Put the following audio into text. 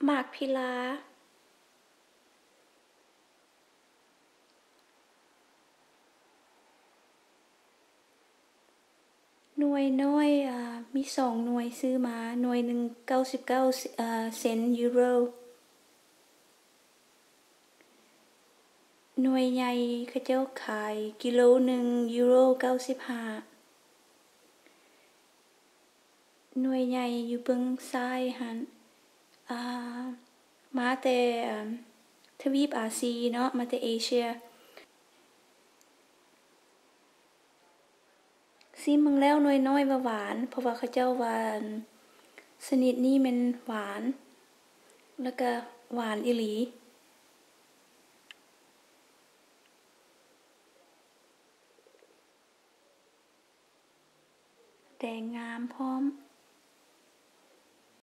หมากพิลาหน่วยน้อยมี2หน่วยซื้อมาหน่วยหนึ่ง99เซนต์ยูโรหน่วยใหญ่เขาเจ้าขายกิโลหนึ่งยูโร95หน่วยใหญ่อยู่เบิ่งซ้ายหันมาแต่ทวีปอาซีเนาะมาแต่เอเชียซิมเบิ่งแล้วหน่วยน้อยว่าหวานเพราะว่าเขาเจ้าว่าชนิดนี้มันหวานแล้วก็หวานอีหลีแดงงามพร้อม